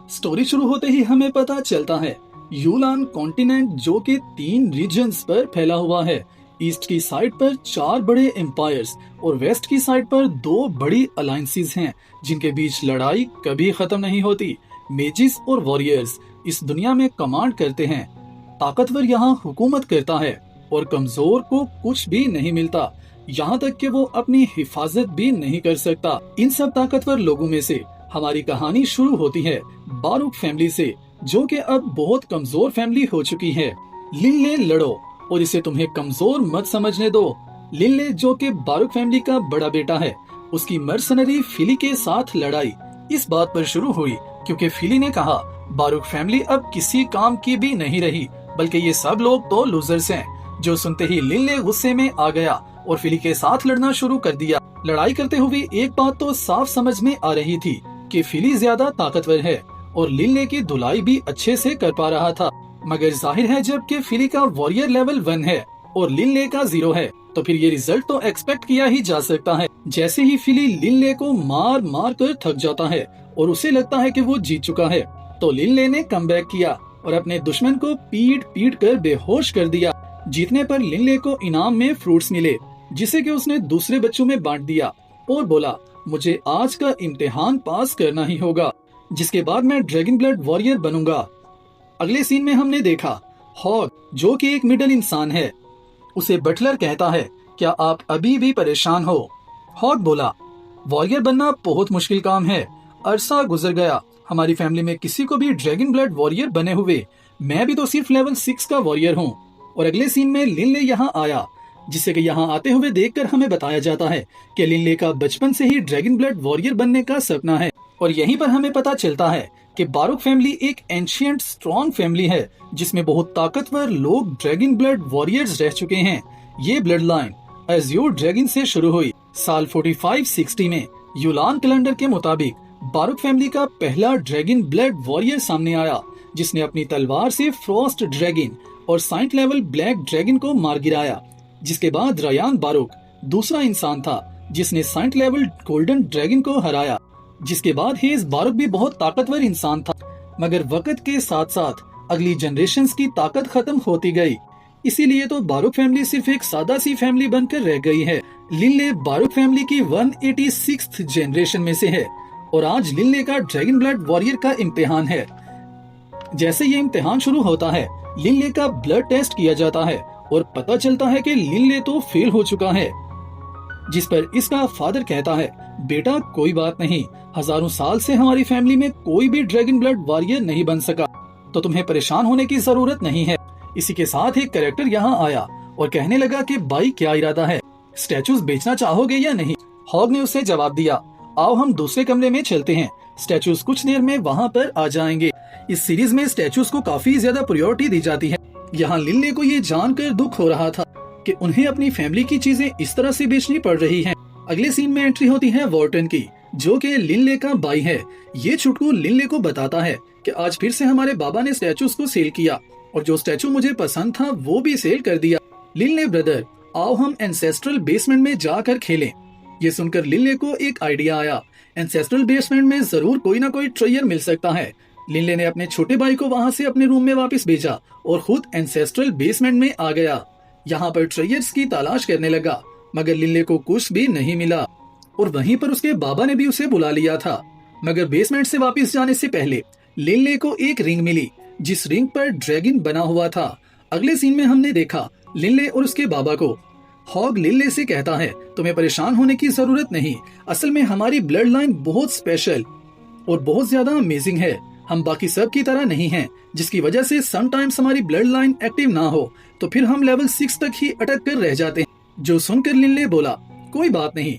Story शुरू होते ही हमें पता चलता है यूलान कॉन्टिनेंट जो कि 3 रीजन्स पर फैला हुआ है। ईस्ट की साइड पर 4 बड़े एम्पायर्स और वेस्ट की साइड पर 2 बड़ी अलायंसेस हैं जिनके बीच लड़ाई कभी खत्म नहीं होती। मेजिस और वॉरियर्स इस दुनिया में कमांड करते हैं। ताकतवर यहाँ हुकूमत करता है और कमजोर को कुछ भी नहीं मिलता, यहाँ तक कि वो अपनी हिफाजत भी नहीं कर सकता। इन सब ताकतवर लोगों में से हमारी कहानी शुरू होती है बारूक फैमिली से, जो कि अब बहुत कमजोर फैमिली हो चुकी है। लिनले लड़ो और इसे तुम्हें कमजोर मत समझने दो। लिनले जो कि बारूक फैमिली का बड़ा बेटा है, उसकी मर्सनरी फिली के साथ लड़ाई इस बात पर शुरू हुई क्योंकि फिली ने कहा बारूक फैमिली अब किसी काम की भी नहीं रही, बल्कि ये सब लोग तो लूजर्स हैं। जो सुनते ही लिनले गुस्से में आ गया और फिली के साथ लड़ना शुरू कर दिया। लड़ाई करते हुए एक बात तो साफ समझ में आ रही थी कि फिली ज्यादा ताकतवर है और लिनले की धुलाई भी अच्छे से कर पा रहा था। मगर जाहिर है जब कि फिली का वॉरियर लेवल 1 है और लिनले का 0 है, तो फिर ये रिजल्ट तो एक्सपेक्ट किया ही जा सकता है। जैसे ही फिली लिनले को मार मार कर थक जाता है और उसे लगता है कि वो जीत चुका है, तो लिनले ने कमबैक किया और अपने दुश्मन को पीट पीट कर बेहोश कर दिया। जीतने पर लिनले को इनाम में फ्रूट्स मिले, जिसे कि उसने दूसरे बच्चों में बांट दिया और बोला मुझे आज का इम्तिहान पास करना ही होगा, जिसके बाद मैं ड्रैगन ब्लड वॉरियर बनूंगा। अगले सीन में हमने देखा हॉग जो कि एक मिडिल इंसान है, उसे बटलर कहता है क्या आप अभी भी परेशान हो? हॉग बोला वॉरियर बनना बहुत मुश्किल काम है, अरसा गुजर गया हमारी फैमिली में किसी को भी ड्रैगन ब्लड वॉरियर बने हुए, मैं भी तो सिर्फ लेवल 6 का वॉरियर हूँ। और अगले सीन में लिनले यहाँ आया, जिससे कि यहाँ आते हुए देखकर हमें बताया जाता है कि लिनले का बचपन से ही ड्रैगन ब्लड वॉरियर बनने का सपना है। और यहीं पर हमें पता चलता है कि बारूक फैमिली एक एंशिएंट स्ट्रॉन्ग फैमिली है जिसमें बहुत ताकतवर लोग ड्रैगन ब्लड वॉरियर्स रह चुके हैं। ये ब्लड लाइन एज्योर ड्रैगन से शुरू हुई। साल 4560 में यूलान कैलेंडर के मुताबिक बारूक फैमिली का पहला ड्रैगन ब्लड वॉरियर सामने आया, जिसने अपनी तलवार से फ्रॉस्ट ड्रैगन और साइंट लेवल ब्लैक ड्रैगन को मार गिराया। जिसके बाद रयान बारूक दूसरा इंसान था जिसने साइंट लेवल गोल्डन ड्रैगन को हराया। जिसके बाद हेज बारूक भी बहुत ताकतवर इंसान था, मगर वक्त के साथ साथ अगली जनरेशंस की ताकत खत्म होती गई, इसीलिए तो बारूक फैमिली सिर्फ एक सादा सी फैमिली बनकर रह गई है। लिनले बारूक फैमिली की 186th जनरेशन में से है और आज लिनले का ड्रैगन ब्लड वॉरियर का इम्तिहान है। जैसे ये इम्तिहान शुरू होता है, लिनले का ब्लड टेस्ट किया जाता है और पता चलता है कि लिनले तो फेल हो चुका है। जिस पर इसका फादर कहता है बेटा कोई बात नहीं, हजारों साल से हमारी फैमिली में कोई भी ड्रैगन ब्लड वॉरियर नहीं बन सका, तो तुम्हें परेशान होने की जरूरत नहीं है। इसी के साथ एक कैरेक्टर यहाँ आया और कहने लगा कि भाई क्या इरादा है, स्टैचूज बेचना चाहोगे या नहीं? हॉग ने उसे जवाब दिया आओ हम दूसरे कमरे में चलते हैं, स्टैचूज कुछ देर में वहाँ पर आ जाएंगे। इस सीरीज में स्टैचूज को काफी ज्यादा प्रायोरिटी दी जाती है। यहाँ लिनले को ये जानकर दुख हो रहा था कि उन्हें अपनी फैमिली की चीजें इस तरह से बेचनी पड़ रही हैं। अगले सीन में एंट्री होती है वॉर्टन की, जो कि लिनले का भाई है। ये छुटकू लिनले को बताता है कि आज फिर से हमारे बाबा ने स्टैचूज को सेल किया और जो स्टैचू मुझे पसंद था वो भी सेल कर दिया। लिनले ब्रदर आओ हम एंसेस्ट्रल बेसमेंट में जाकर खेलें। ये सुनकर लिनले को एक आइडिया आया, एंसेस्ट्रल बेसमेंट में जरूर कोई ना कोई ट्रेजर मिल सकता है। लिनले ने अपने छोटे भाई को वहाँ से अपने रूम में वापस भेजा और खुद एंसेस्ट्रल बेसमेंट में आ गया। यहाँ पर ट्रेजर्स की तलाश करने लगा, मगर लिनले को कुछ भी नहीं मिला और वहीं पर उसके बाबा ने भी उसे बुला लिया था। मगर बेसमेंट से वापस जाने से पहले लिनले को एक रिंग मिली, जिस रिंग पर ड्रैगन बना हुआ था। अगले सीन में हमने देखा लिनले और उसके बाबा को। हॉग लिनले से कहता है तुम्हें परेशान होने की जरूरत नहीं, असल में हमारी ब्लड लाइन बहुत स्पेशल और बहुत ज्यादा अमेजिंग है, हम बाकी सब की तरह नहीं हैं, जिसकी वजह से समटाइम्स हमारी ब्लड लाइन एक्टिव ना हो तो फिर हम लेवल 6 तक ही अटक कर रह जाते हैं। जो सुनकर लिनले बोला कोई बात नहीं,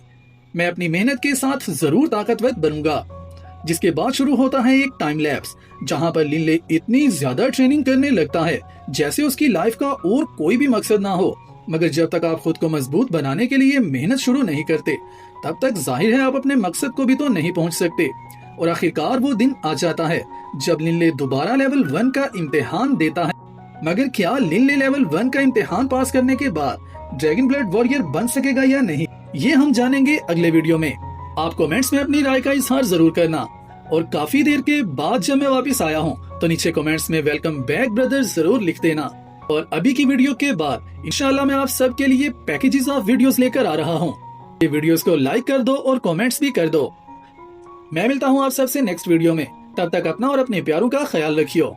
मैं अपनी मेहनत के साथ जरूर ताकतवर बनूंगा। जिसके बाद शुरू होता है एक टाइम लैप्स, जहां पर लिनले इतनी ज्यादा ट्रेनिंग करने लगता है जैसे उसकी लाइफ का और कोई भी मकसद ना हो। मगर जब तक आप खुद को मजबूत बनाने के लिए मेहनत शुरू नहीं करते, तब तक जाहिर है आप अपने मकसद को भी तो नहीं पहुंच सकते। और आखिरकार वो दिन आ जाता है जब लिनले दोबारा लेवल 1 का इम्तिहान देता है। मगर क्या लिनले लेवल 1 का इम्तिहान पास करने के बाद ड्रैगन ब्लड वॉरियर बन सकेगा या नहीं, ये हम जानेंगे अगले वीडियो में। आप कमेंट्स में अपनी राय का इजहार जरूर करना। और काफी देर के बाद जब मैं वापस आया हूँ तो नीचे कमेंट्स में वेलकम बैक ब्रदर जरूर लिख देना। और अभी की वीडियो के बाद इंशाल्लाह मैं आप सबके लिए पैकेजेस ऑफ वीडियोस लेकर आ रहा हूँ। ये वीडियोस को लाइक कर दो और कमेंट्स भी कर दो। मैं मिलता हूँ आप सबसे नेक्स्ट वीडियो में, तब तक अपना और अपने प्यारों का ख्याल रखियो।